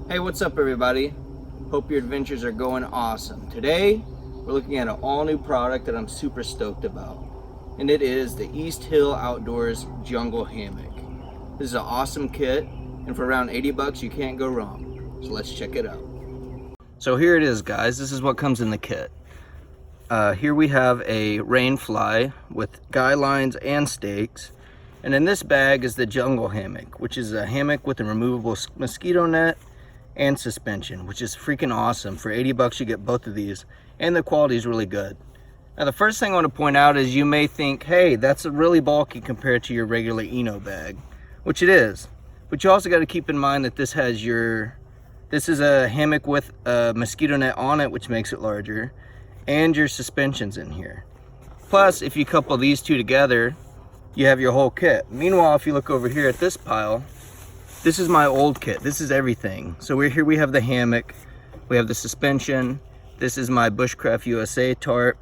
Hey, what's up everybody? Hope your adventures are going awesome. Today, we're looking at an all new product that I'm super stoked about. And it is the Easthills Outdoors Jungle Hammock. This is an awesome kit, and for around 80 bucks, you can't go wrong. So let's check it out. So here it is, guys. This is what comes in the kit. Here we have a rainfly with guy lines and stakes. And in this bag is the Jungle Hammock, which is a hammock with a removable mosquito net and suspension, which is freaking awesome. For 80 bucks you get both of these, and the quality is really good. Now the first thing I want to point out is you may think, hey, that's really bulky compared to your regular Eno bag, which it is, but you also got to keep in mind that this is a hammock with a mosquito net on it, which makes it larger, and your suspension's in here. Plus, if you couple these two together, you have your whole kit. Meanwhile, if you look over here at this pile, this is my old kit. This is everything. So we're here, we have the hammock, we have the suspension, this is my Bushcraft USA tarp,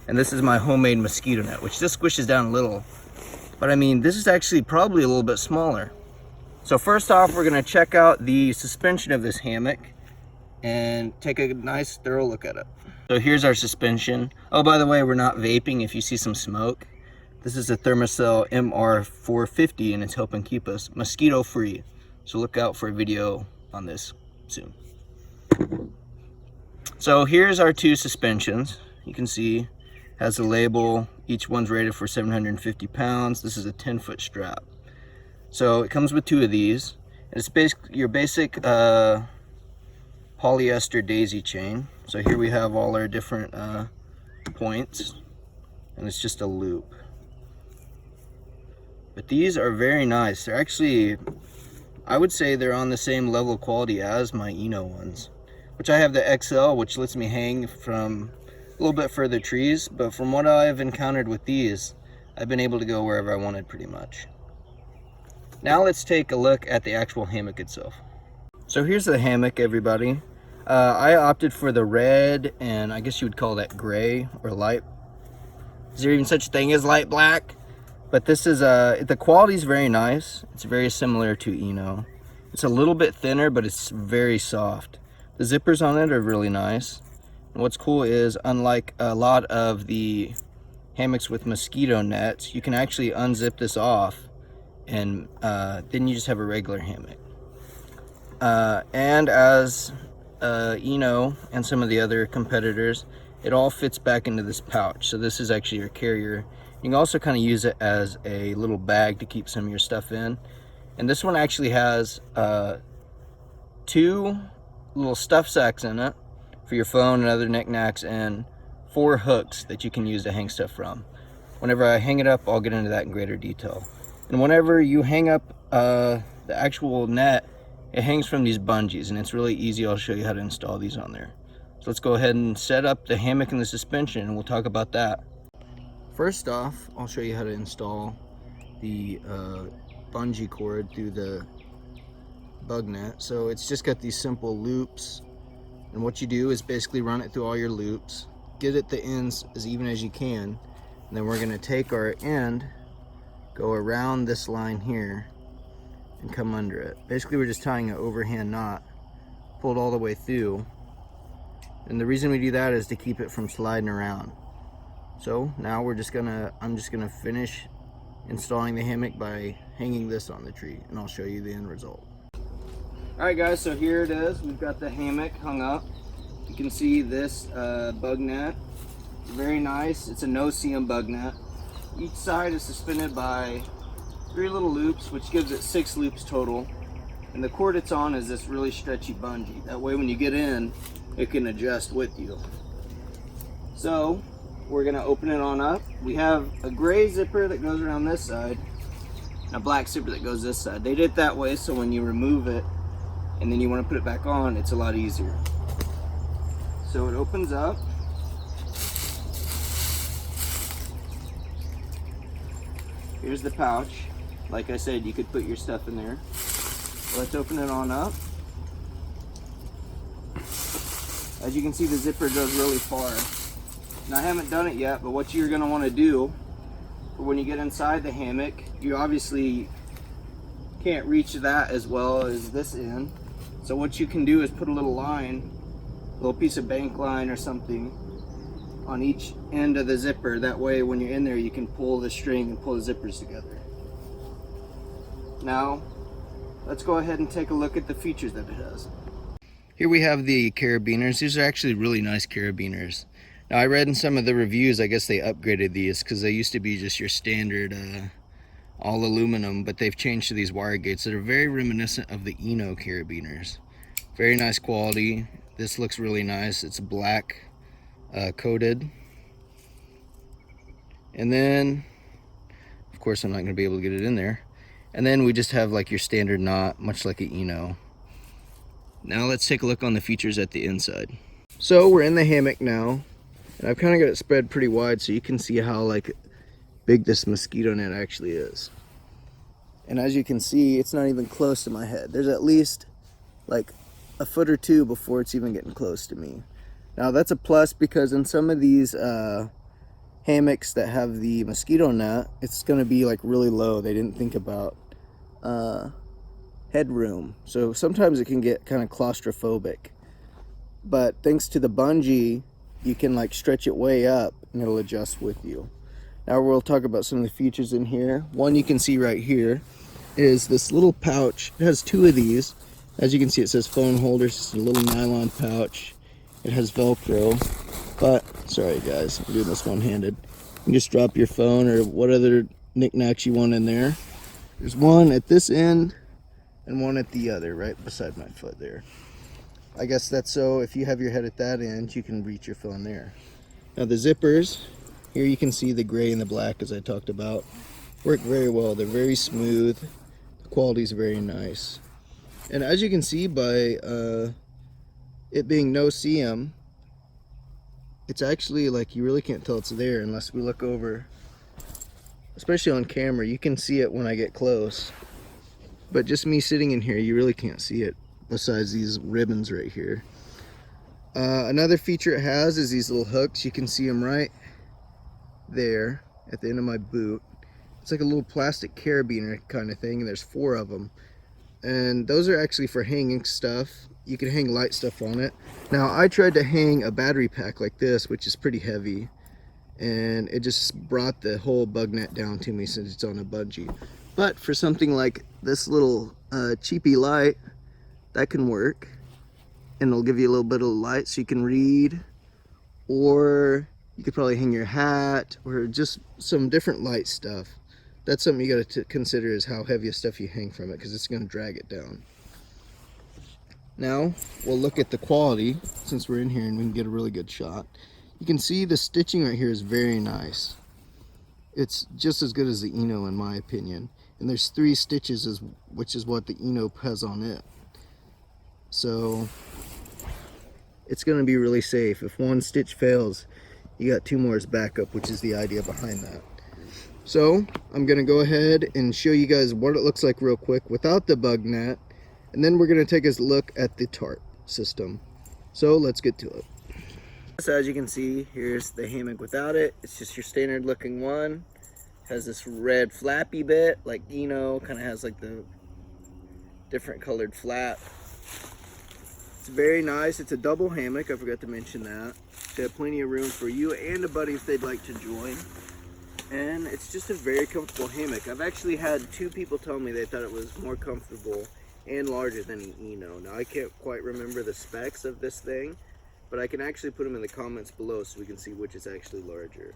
and this is my homemade mosquito net, which just squishes down a little. But I mean, this is actually probably a little bit smaller. So first off, we're gonna check out the suspension of this hammock and take a nice thorough look at it. So here's our suspension. Oh, by the way, we're not vaping if you see some smoke. This is a Thermacell MR450 and it's helping keep us mosquito free. So look out for a video on this soon. So here's our two suspensions. You can see has a label. Each one's rated for 750 pounds. This is a 10-foot strap. So it comes with two of these. It's your basic polyester daisy chain. So here we have all our different points, and it's just a loop. But these are very nice. They're actually, I would say they're on the same level of quality as my Eno ones, which I have the XL, which lets me hang from a little bit further trees. But from what I've encountered with these, I've been able to go wherever I wanted pretty much. Now let's take a look at the actual hammock itself. So here's the hammock, everybody. I opted for the red, and I guess you would call that gray or light. Is there even such a thing as light black? But this is, the quality is very nice. It's very similar to Eno. It's a little bit thinner, but it's very soft. The zippers on it are really nice. And what's cool is, unlike a lot of the hammocks with mosquito nets, you can actually unzip this off, and then you just have a regular hammock. And as Eno and some of the other competitors, it all fits back into this pouch. So this is actually your carrier. You can also kind of use it as a little bag to keep some of your stuff in. And this one actually has two little stuff sacks in it for your phone and other knickknacks, and 4 hooks that you can use to hang stuff from. Whenever I hang it up, I'll get into that in greater detail. And whenever you hang up the actual net, it hangs from these bungees, and it's really easy. I'll show you how to install these on there. So let's go ahead and set up the hammock and the suspension, and we'll talk about that. First off, I'll show you how to install the bungee cord through the bug net. So it's just got these simple loops, and what you do is basically run it through all your loops, get at the ends as even as you can, and then we're going to take our end, go around this line here, and come under it. Basically we're just tying an overhand knot, pull it all the way through, and the reason we do that is to keep it from sliding around. So now I'm just gonna finish installing the hammock by hanging this on the tree, and I'll show you the end result. Alright guys, so here it is. We've got the hammock hung up. You can see this bug net. Very nice. It's a no-seam bug net. Each side is suspended by 3 little loops, which gives it 6 loops total. And the cord it's on is this really stretchy bungee. That way when you get in, it can adjust with you. So we're gonna open it on up. We have a gray zipper that goes around this side, and a black zipper that goes this side. They did it that way so when you remove it and then you want to put it back on, it's a lot easier. So it opens up. Here's the pouch. Like I said, you could put your stuff in there. Let's open it on up. As you can see, the zipper goes really far. Now I haven't done it yet, but what you're going to want to do for when you get inside the hammock, you obviously can't reach that as well as this end. So what you can do is put a little line, a little piece of bank line or something on each end of the zipper. That way when you're in there you can pull the string and pull the zippers together. Now let's go ahead and take a look at the features that it has. Here we have the carabiners. These are actually really nice carabiners. Now I read in some of the reviews, I guess they upgraded these because they used to be just your standard all aluminum, but they've changed to these wire gates that are very reminiscent of the Eno carabiners. Very nice quality. This looks really nice. It's black coated. And then, of course, I'm not going to be able to get it in there. And then we just have like your standard knot, much like an Eno. Now let's take a look on the features at the inside. So we're in the hammock now, and I've kind of got it spread pretty wide so you can see how like big this mosquito net actually is. And as you can see, it's not even close to my head. There's at least like a foot or two before it's even getting close to me. Now that's a plus, because in some of these hammocks that have the mosquito net, it's going to be like really low. They didn't think about headroom, so sometimes it can get kind of claustrophobic. But thanks to the bungee, you can like stretch it way up and it'll adjust with you. Now we'll talk about some of the features in here. One you can see right here is this little pouch. It has two of these. As you can see, it says phone holder. It's a little nylon pouch. It has Velcro, but sorry guys, I'm doing this one-handed. You can just drop your phone or what other knickknacks you want in there. There's one at this end and one at the other, right beside my foot there. I guess that's so if you have your head at that end, you can reach your phone there. Now the zippers, here you can see the gray and the black, as I talked about, work very well. They're very smooth. The quality is very nice. And as you can see by it being no seam, it's actually like you really can't tell it's there unless we look over. Especially on camera, you can see it when I get close. But just me sitting in here, you really can't see it besides these ribbons right here. Another feature it has is these little hooks. You can see them right there at the end of my boot. It's like a little plastic carabiner kind of thing, and there's 4 of them. And those are actually for hanging stuff. You can hang light stuff on it. Now I tried to hang a battery pack like this, which is pretty heavy, and it just brought the whole bug net down to me since it's on a bungee. But for something like this little cheapy light, that can work, and it'll give you a little bit of light so you can read, or you could probably hang your hat, or just some different light stuff. That's something you got to consider, is how heavy stuff you hang from it, because it's going to drag it down. Now we'll look at the quality, since we're in here and we can get a really good shot. You can see the stitching right here is very nice. It's just as good as the Eno in my opinion. And there's 3 stitches, which is what the Eno has on it. So it's going to be really safe. If one stitch fails, you got 2 more as backup, which is the idea behind that. So I'm going to go ahead and show you guys what it looks like real quick without the bug net, and then we're going to take a look at the tarp system. So let's get to it. So as you can see, here's the hammock without it. It's just your standard looking one. Has this red flappy bit like Eno, kind of has like the different colored flap. It's very nice. It's a double hammock, I forgot to mention that. They have plenty of room for you and a buddy if they'd like to join. And it's just a very comfortable hammock. I've actually had 2 people tell me they thought it was more comfortable and larger than an Eno. Now I can't quite remember the specs of this thing, but I can actually put them in the comments below so we can see which is actually larger.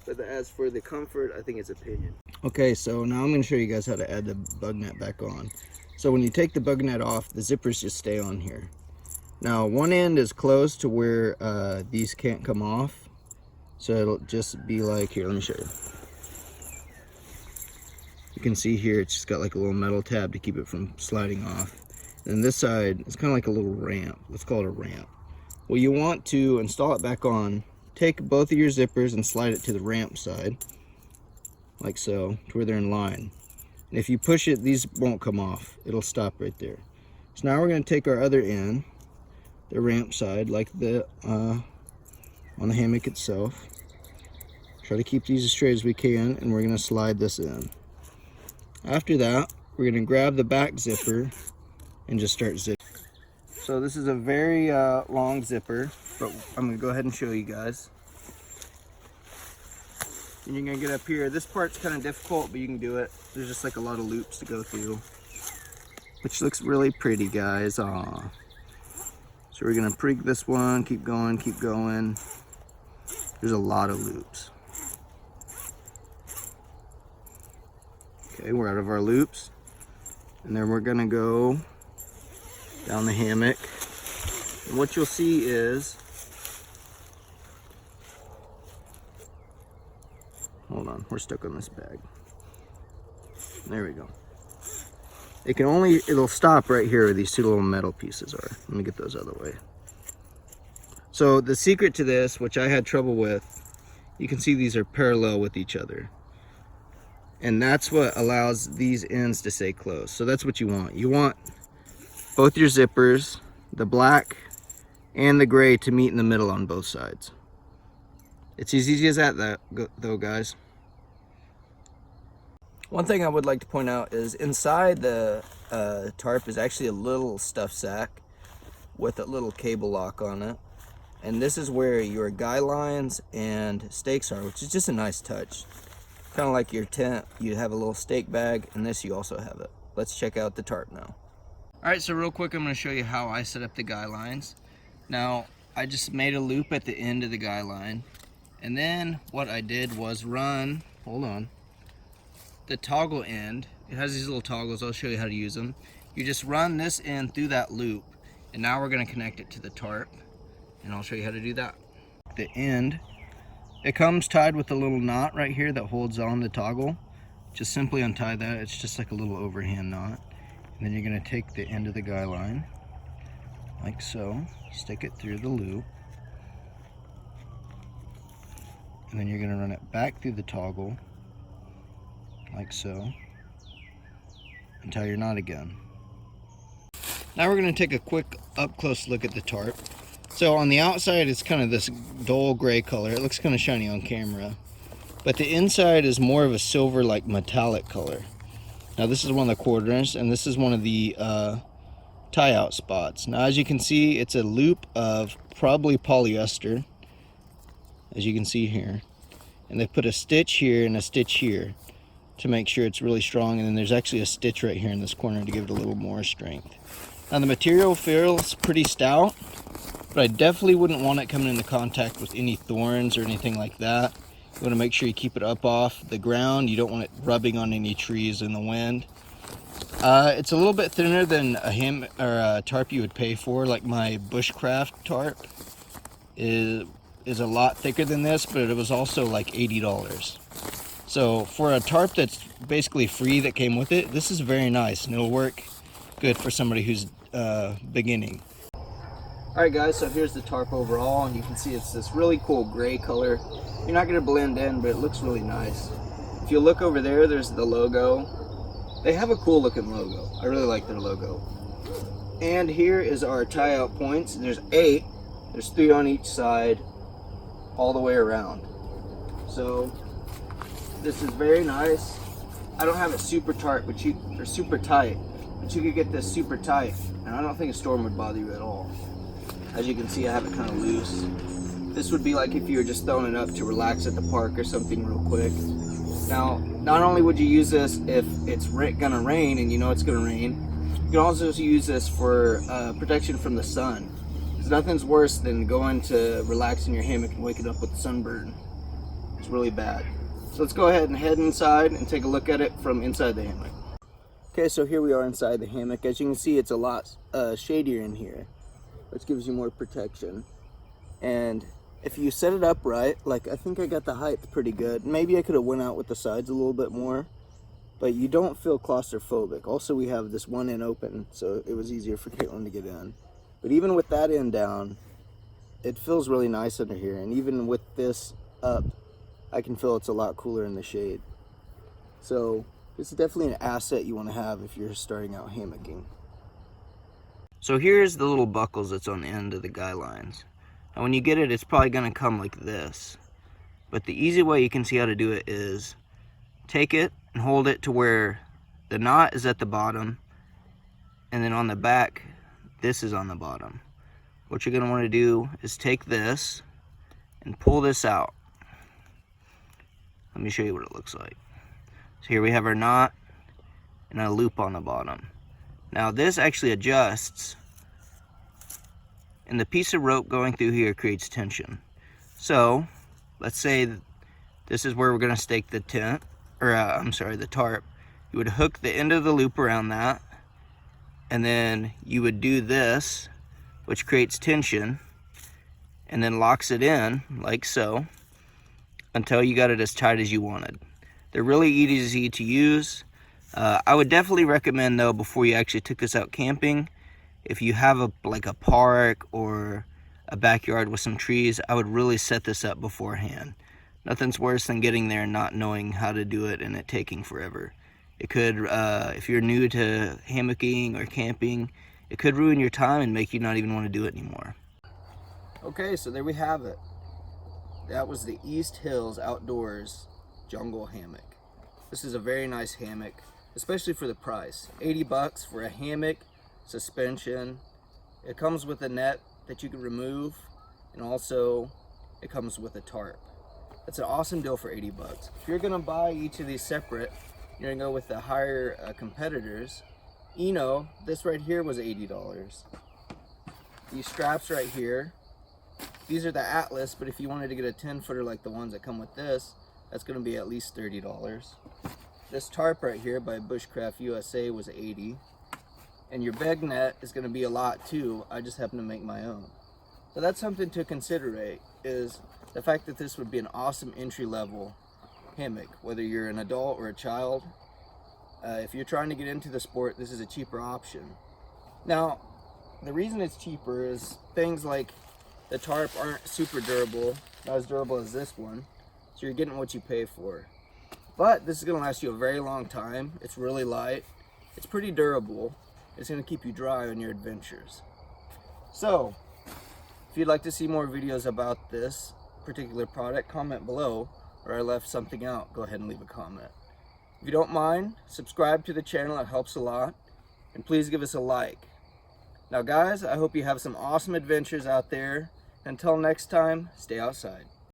But as for the comfort, I think it's opinion. Okay, so now I'm going to show you guys how to add the bug net back on. So when you take the bug net off, the zippers just stay on here. Now one end is closed to where these can't come off. So it'll just be like, here, let me show you. You can see here it's just got like a little metal tab to keep it from sliding off. And this side, it's kind of like a little ramp. Let's call it a ramp. Well, you want to install it back on. Take both of your zippers and slide it to the ramp side, like so, to where they're in line. And if you push it, these won't come off. It'll stop right there. So now we're going to take our other end, the ramp side, like the on the hammock itself. Try to keep these as straight as we can, and we're going to slide this in. After that, we're going to grab the back zipper and just start zipping. So this is a very long zipper, but I'm gonna go ahead and show you guys. And you're gonna get up here. This part's kind of difficult, but you can do it. There's just like a lot of loops to go through, which looks really pretty, guys. Aw. So we're gonna prig this one, keep going, keep going. There's a lot of loops. Okay, we're out of our loops. And then we're gonna go down the hammock. And what you'll see is, hold on, we're stuck on this bag. There we go. It'll stop right here where these two little metal pieces are. Let me get those out of the way. So the secret to this, which I had trouble with, you can see these are parallel with each other. And that's what allows these ends to stay closed. So that's what you want. You want both your zippers, the black and the gray, to meet in the middle on both sides. It's as easy as that though, guys. One thing I would like to point out is inside the tarp is actually a little stuff sack with a little cable lock on it. And this is where your guy lines and stakes are, which is just a nice touch. Kind of like your tent, you have a little stake bag, and this you also have it. Let's check out the tarp now. All right, so real quick, I'm gonna show you how I set up the guy lines. Now, I just made a loop at the end of the guy line. And then what I did was run, hold on, the toggle end. It has these little toggles, I'll show you how to use them. You just run this end through that loop, and now we're gonna connect it to the tarp, and I'll show you how to do that. The end, it comes tied with a little knot right here that holds on the toggle. Just simply untie that. It's just like a little overhand knot. And then you're gonna take the end of the guy line, like so, stick it through the loop. And then you're gonna run it back through the toggle, like so, and tie your knot again. Now we're gonna take a quick up close look at the tarp. So on the outside, it's kind of this dull gray color. It looks kind of shiny on camera. But the inside is more of a silver, like metallic color. Now this is one of the quarters, and this is one of the tie-out spots. Now as you can see, it's a loop of probably polyester, as you can see here. And they put a stitch here and a stitch here to make sure it's really strong. And then there's actually a stitch right here in this corner to give it a little more strength. Now the material feels pretty stout, but I definitely wouldn't want it coming into contact with any thorns or anything like that. You want to make sure you keep it up off the ground. You don't want it rubbing on any trees in the wind. It's a little bit thinner than a tarp you would pay for. Like my bushcraft tarp is a lot thicker than this, but it was also like $80. So for a tarp that's basically free that came with it, this is very nice, and it'll work good for somebody who's beginning. Alright guys, so here's the tarp overall, and you can see it's this really cool gray color. You're not going to blend in, but it looks really nice. If you look over there, there's the logo. They have a cool looking logo. I really like their logo. And here is our tie-out points. There's 8. There's 3 on each side, all the way around. So this is very nice. I don't have it super tight, but you could get this super tight, and I don't think a storm would bother you at all. As you can see, I have it kind of loose. This would be like if you were just throwing it up to relax at the park or something real quick. Now, not only would you use this if it's gonna rain and you know it's gonna rain, you can also use this for protection from the sun. Because nothing's worse than going to relax in your hammock and waking up with sunburn. It's really bad. So let's go ahead and head inside and take a look at it from inside the hammock. Okay, so here we are inside the hammock. As you can see, it's a lot shadier in here, which gives you more protection. And if you set it up right, like I think I got the height pretty good. Maybe I could have went out with the sides a little bit more, but you don't feel claustrophobic. Also, we have this one end open, so it was easier for Caitlin to get in. But even with that end down, it feels really nice under here. And even with this up, I can feel it's a lot cooler in the shade. So this is definitely an asset you want to have if you're starting out hammocking. So here's the little buckles that's on the end of the guy lines. Now when you get it, it's probably going to come like this. But the easy way you can see how to do it is take it and hold it to where the knot is at the bottom, and then on the back this is on the bottom. What you're gonna wanna do is take this and pull this out. Let me show you what it looks like. So here we have our knot and a loop on the bottom. Now this actually adjusts, and the piece of rope going through here creates tension. So let's say this is where we're gonna stake the tent, or the tarp. You would hook the end of the loop around that, and then you would do this, which creates tension, and then locks it in like so until you got it as tight as you wanted. They're really easy to use. I would definitely recommend though, before you actually took this out camping, if you have like a park or a backyard with some trees, I would really set this up beforehand. Nothing's worse than getting there and not knowing how to do it and it taking forever. It could, if you're new to hammocking or camping, it could ruin your time and make you not even want to do it anymore. Okay, so there we have it. That was the Easthills Outdoors Jungle Hammock. This is a very nice hammock, especially for the price. 80 bucks for a hammock, suspension. It comes with a net that you can remove, and also it comes with a tarp. That's an awesome deal for 80 bucks. If you're gonna buy each of these separate, you're gonna go with the higher competitors. This right here was $80. These straps right here, these are the Atlas, but if you wanted to get a 10-footer like the ones that come with this, that's gonna be at least $30. This tarp right here by Bushcraft USA was $80. And your beg net is gonna be a lot too. I just happen to make my own. So that's something to consider, is the fact that this would be an awesome entry-level hammock, whether you're an adult or a child. If you're trying to get into the sport, this is a cheaper option. Now, the reason it's cheaper is things like the tarp aren't super durable, not as durable as this one, so you're getting what you pay for. But this is gonna last you a very long time. It's really light, it's pretty durable, it's gonna keep you dry on your adventures. So, if you'd like to see more videos about this particular product, comment below, or I left something out, go ahead and leave a comment. If you don't mind, subscribe to the channel, it helps a lot, and please give us a like. Now guys, I hope you have some awesome adventures out there. Until next time, stay outside.